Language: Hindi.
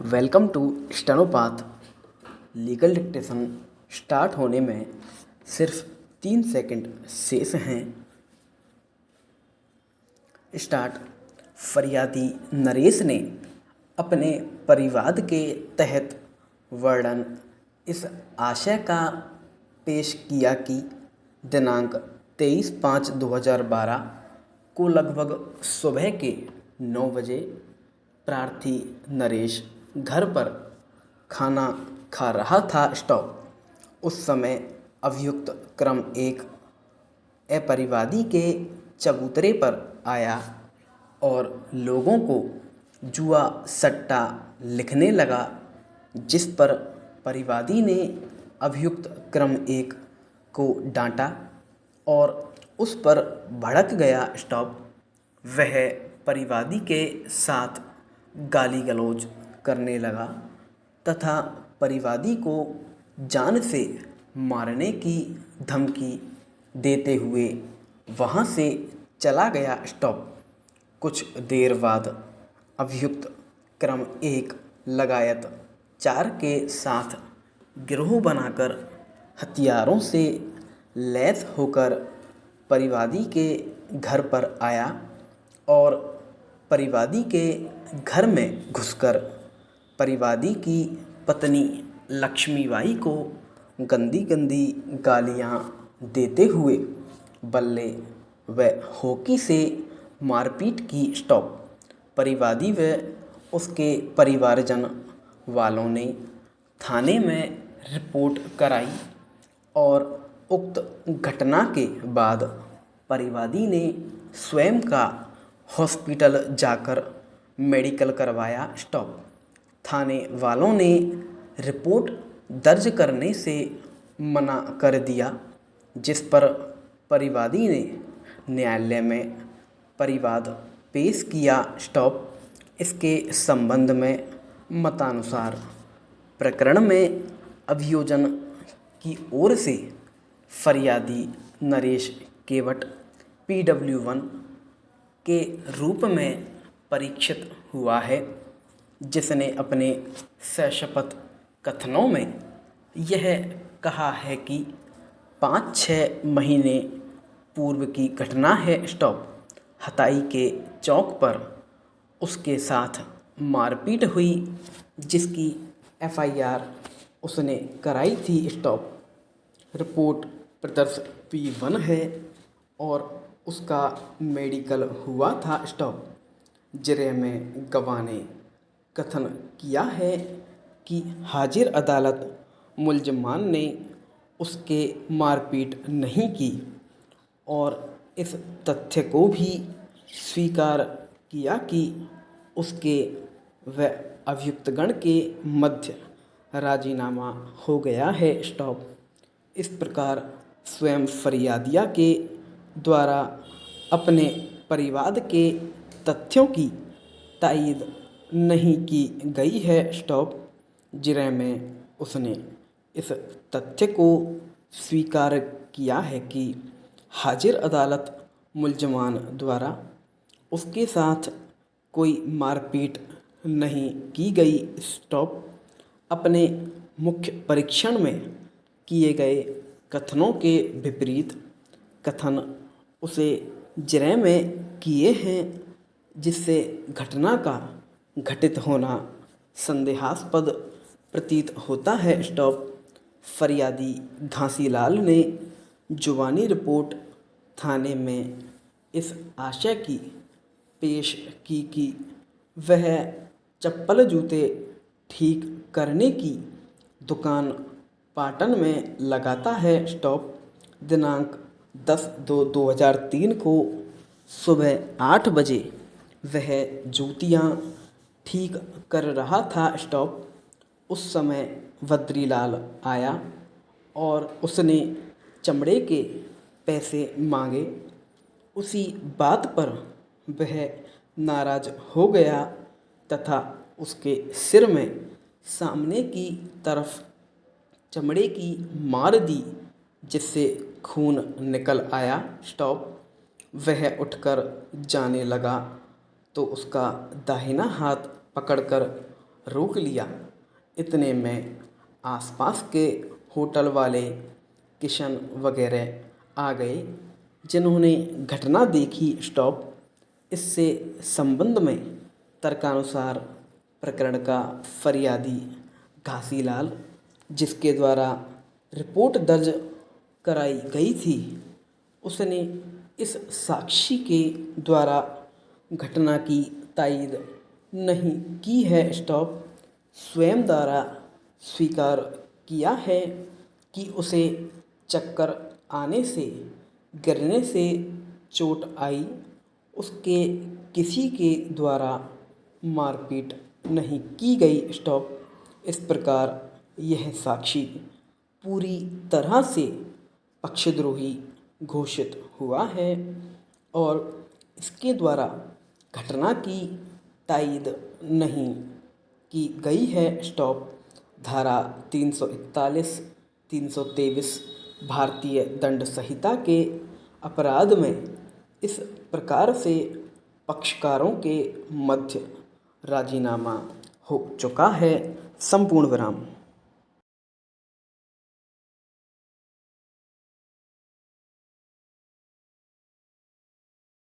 Welcome to Stenopath. Legal dictation start होने में सिर्फ 3 सेकंड शेष हैं। स्टार्ट। फरियादी नरेश ने अपने परिवाद के तहत वर्णन इस आशय का पेश किया कि दिनांक 23/5/2012 को लगभग सुबह के 9 बजे प्रार्थी नरेश घर पर खाना खा रहा था। स्टॉप। उस समय अभियुक्त क्रम 1 अपरिवादी के चबूतरे पर आया और लोगों को जुआ सट्टा लिखने लगा, जिस पर परिवादी ने अभियुक्त क्रम 1 को डांटा और उस पर भड़क गया। स्टॉप। वह परिवादी के साथ गाली गलौज करने लगा तथा परिवादी को जान से मारने की धमकी देते हुए वहां से चला गया। स्टॉप। कुछ देर बाद अभियुक्त क्रम 1 लगायत 4 के साथ गिरोह बनाकर हथियारों से लैस होकर परिवादी के घर पर आया और परिवादी के घर में घुसकर परिवादी की पत्नी लक्ष्मीबाई को गंदी गंदी गालियां देते हुए बल्ले व हॉकी से मारपीट की। स्टॉप। परिवादी व उसके परिवारजन वालों ने थाने में रिपोर्ट कराई और उक्त घटना के बाद परिवादी ने स्वयं का हॉस्पिटल जाकर मेडिकल करवाया। स्टॉप। थाने वालों ने रिपोर्ट दर्ज करने से मना कर दिया, जिस पर परिवादी ने न्यायालय में परिवाद पेश किया। स्टॉप। इसके संबंध में मतानुसार प्रकरण में अभियोजन की ओर से फरियादी नरेश केवट PW1 के रूप में परीक्षित हुआ है, जिसने अपने सशपथ कथनों में यह कहा है कि 5-6 महीने पूर्व की घटना है। स्टॉप। हताई के चौक पर उसके साथ मारपीट हुई, जिसकी FIR उसने कराई थी। स्टॉप। रिपोर्ट प्रदर्श P1 है और उसका मेडिकल हुआ था। स्टॉप। जिरह में गवाह ने कथन किया है कि हाजिर अदालत मुल्ज़मान ने उसके मारपीट नहीं की और इस तथ्य को भी स्वीकार किया कि उसके व अभियुक्तगण के मध्य राजीनामा हो गया है। स्टॉप। इस प्रकार स्वयं फरियादिया के द्वारा अपने परिवाद के तथ्यों की तायीद नहीं की गई है। स्टॉप। जिरह में उसने इस तथ्य को स्वीकार किया है कि हाजिर अदालत मुल्ज़मान द्वारा उसके साथ कोई मारपीट नहीं की गई। स्टॉप। अपने मुख्य परीक्षण में किए गए कथनों के विपरीत कथन उसे जिरह में किए हैं, जिससे घटना का घटित होना संदेहास्पद प्रतीत होता है। स्टॉप। फरियादी घासीलाल ने जुबानी रिपोर्ट थाने में इस आशय की पेश की कि वह चप्पल जूते ठीक करने की दुकान पाटन में लगाता है। स्टॉप। दिनांक 10/2/2003 को सुबह 8 बजे वह जूतियाँ ठीक कर रहा था। स्टॉप। उस समय बद्रीलाल आया और उसने चमड़े के पैसे मांगे। उसी बात पर वह नाराज हो गया तथा उसके सिर में सामने की तरफ चमड़े की मार दी, जिससे खून निकल आया। स्टॉप। वह उठकर जाने लगा तो उसका दाहिना हाथ पकड़कर रोक लिया। इतने में आसपास के होटल वाले किशन वगैरह आ गए, जिन्होंने घटना देखी। स्टॉप। इससे संबंध में तर्कानुसार प्रकरण का फरियादी घासीलाल, जिसके द्वारा रिपोर्ट दर्ज कराई गई थी, उसने इस साक्षी के द्वारा घटना की तायद नहीं की है। स्टॉप। स्वयं द्वारा स्वीकार किया है कि उसे चक्कर आने से, गिरने से चोट आई। उसके किसी के द्वारा मारपीट नहीं की गई। स्टॉप। इस प्रकार यह साक्षी पूरी तरह से पक्षद्रोही घोषित हुआ है और इसके द्वारा घटना की तायद नहीं की गई है। स्टॉप। धारा 341, 323 भारतीय दंड संहिता के अपराध में इस प्रकार से पक्षकारों के मध्य राजीनामा हो चुका है। संपूर्ण विराम।